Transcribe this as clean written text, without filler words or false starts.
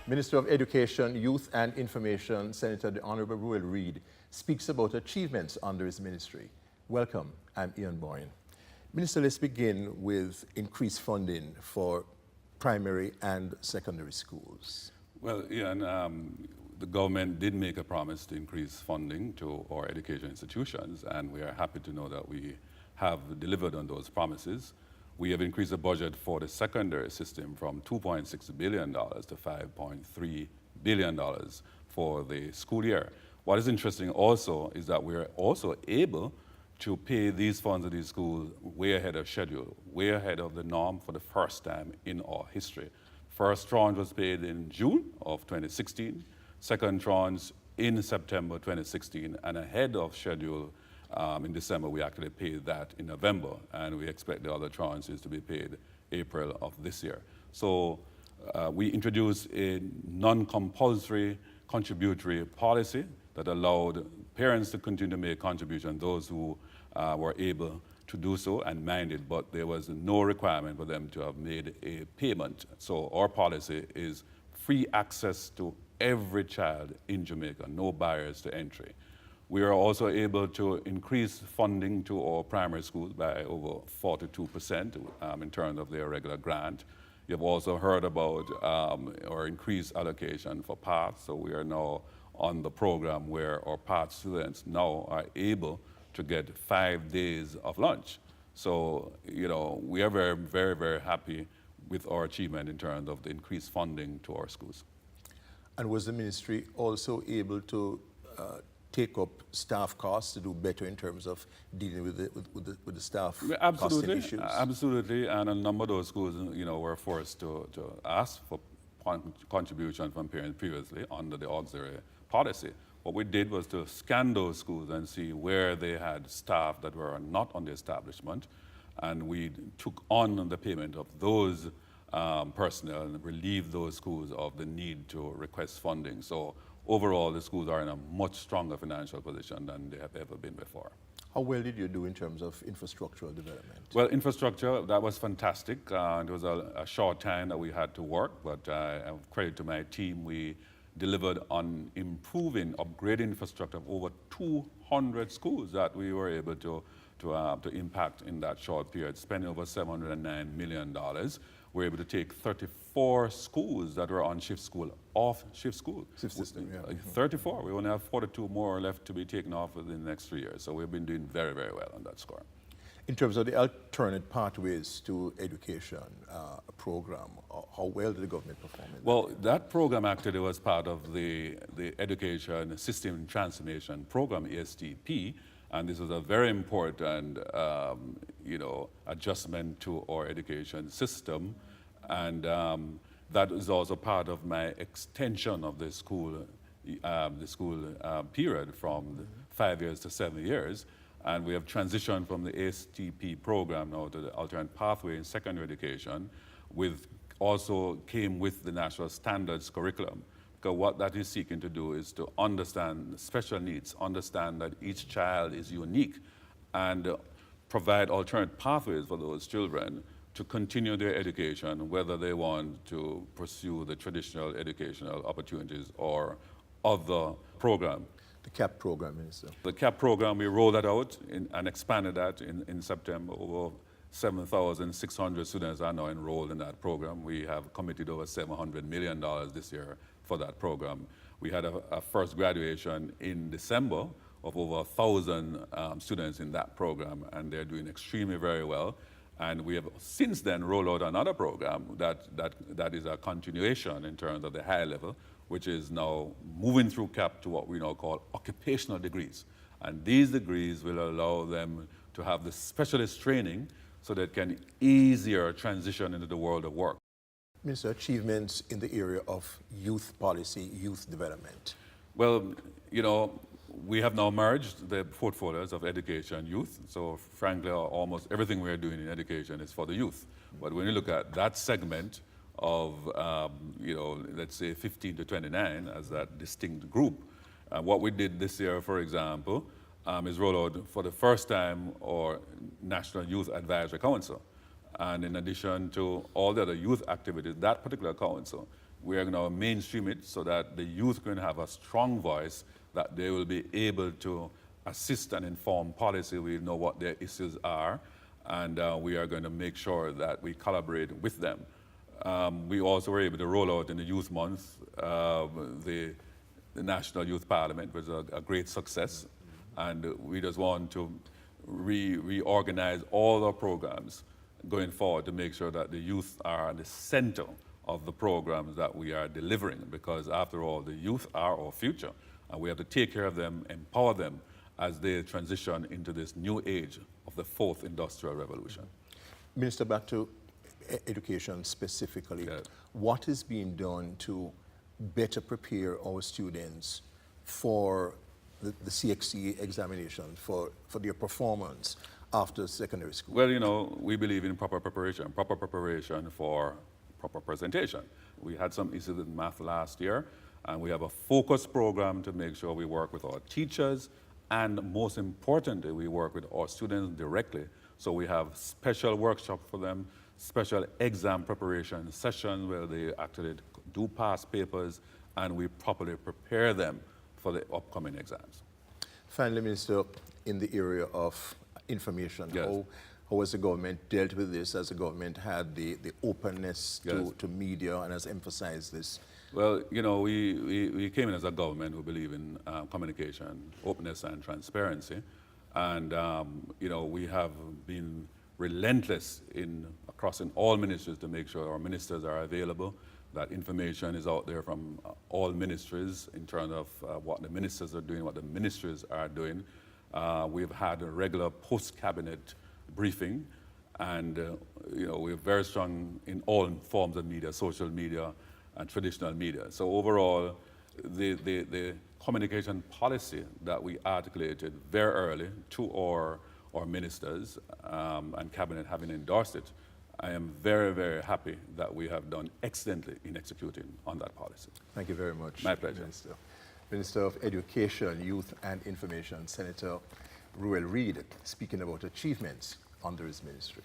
Minister of Education, Youth and Information, Senator the Honorable Ruel Reid, speaks about achievements under his ministry. Welcome, I'm Ian Boyne. Minister, let's begin with increased funding for primary and secondary schools. Well, Ian, the government did make a promise to increase funding to our education institutions, and we are happy to know that we have delivered on those promises. We have increased the budget for the secondary system from $2.6 billion to $5.3 billion for the school year. What is interesting also is that we're also able to pay these funds to these schools way ahead of schedule, way ahead of the norm for the first time in our history. First tranche was paid in June of 2016, second tranche in September 2016, and ahead of schedule in December. We actually paid that in November, and we expect the other tranches to be paid April of this year. So we introduced a non-compulsory contributory policy that allowed parents to continue to make contributions, those who were able to do so and minded, but there was no requirement for them to have made a payment. So our policy is free access to every child in Jamaica, no barriers to entry. We are also able to increase funding to our primary schools by over 42% in terms of their regular grant. You've also heard about our increased allocation for PATH, so we are now on the program where our PATH students now are able to get 5 days of lunch. So, you know, we are very, very, very happy with our achievement in terms of the increased funding to our schools. And was the ministry also able to take up staff costs to do better in terms of dealing with the staff costing issues? Absolutely, and a number of those schools, you know, were forced to ask for contribution from parents previously under the auxiliary policy. What we did was to scan those schools and see where they had staff that were not on the establishment, and we took on the payment of those personnel and relieved those schools of the need to request funding. So overall, the schools are in a much stronger financial position than they have ever been before. How well did you do in terms of infrastructural development? Well, infrastructure, that was fantastic. It was a short time that we had to work, but credit to my team, we delivered on improving, upgrading infrastructure of over 200 schools that we were able to impact in that short period, spending over $709 million. We were able to take 34 schools that were on shift school off shift school. Shift system, yeah. 34. We only have 42 more left to be taken off within the next 3 years. So we've been doing very, very well on that score. In terms of the alternate pathways to education program, how well did the government perform in that? Well, that program actually was part of the Education System Transformation Program, ESTP, and this was a very important you know, adjustment to our education system, and that is also part of my extension of the school period from 5 years to 7 years. And we have transitioned from the ASTP program now to the alternate pathway in secondary education, also came with the national standards curriculum. Because what that is seeking to do is to understand special needs, understand that each child is unique, and provide alternate pathways for those children to continue their education, whether they want to pursue the traditional educational opportunities or other programs. The CAP program, Minister. The CAP program, we rolled that out and expanded that in September. Over 7,600 students are now enrolled in that program. We have committed over $700 million this year for that program. We had a first graduation in December of over 1,000 students in that program, and they're doing extremely very well. And we have since then rolled out another program that is a continuation in terms of the high level, which is now moving through CAP to what we now call occupational degrees. And these degrees will allow them to have the specialist training so they can easier transition into the world of work. Minister, achievements in the area of youth policy, youth development. Well, you know, we have now merged the portfolios of education and youth. So frankly, almost everything we're doing in education is for the youth. But when you look at that segment of, you know, let's say 15 to 29 as that distinct group, what we did this year, for example, is roll out for the first time our National Youth Advisory Council. And in addition to all the other youth activities, that particular council We are going to mainstream it so that the youth can have a strong voice, that they will be able to assist and inform policy. We know what their issues are, and we are going to make sure that we collaborate with them. We also were able to roll out in the Youth Month the National Youth Parliament, which was a great success. And we just want to reorganize all our programs going forward to make sure that the youth are at the center of the programs that we are delivering, because after all, the youth are our future, and we have to take care of them, empower them as they transition into this new age of the fourth industrial revolution. Minister, back to education specifically. Yes. What is being done to better prepare our students for the CXC examination, for their performance after secondary school? Well, you know, we believe in proper preparation for proper presentation. We had some issues with math last year, and we have a focused program to make sure we work with our teachers, and most importantly, we work with our students directly. So we have special workshops for them, special exam preparation sessions where they actually do past papers, and we properly prepare them for the upcoming exams. Finally, Minister, in the area of information, Yes. how has the government dealt with this, as the government had the openness Yes. to media and has emphasized this? Well, you know, we came in as a government who believe in communication, openness, and transparency. And, you know, we have been relentless in crossing all ministries to make sure our ministers are available, that information is out there from all ministries in terms of what the ministers are doing, what the ministries are doing. We've had a regular post-cabinet briefing, and you know, we're very strong in all forms of media, social media and traditional media. So overall, the communication policy that we articulated very early to our ministers and cabinet having endorsed it, I am very, very happy that we have done excellently in executing on that policy. Thank you very much. My pleasure. Minister. Minister of Education, Youth and Information, Senator Ruel Reid, speaking about achievements under his ministry.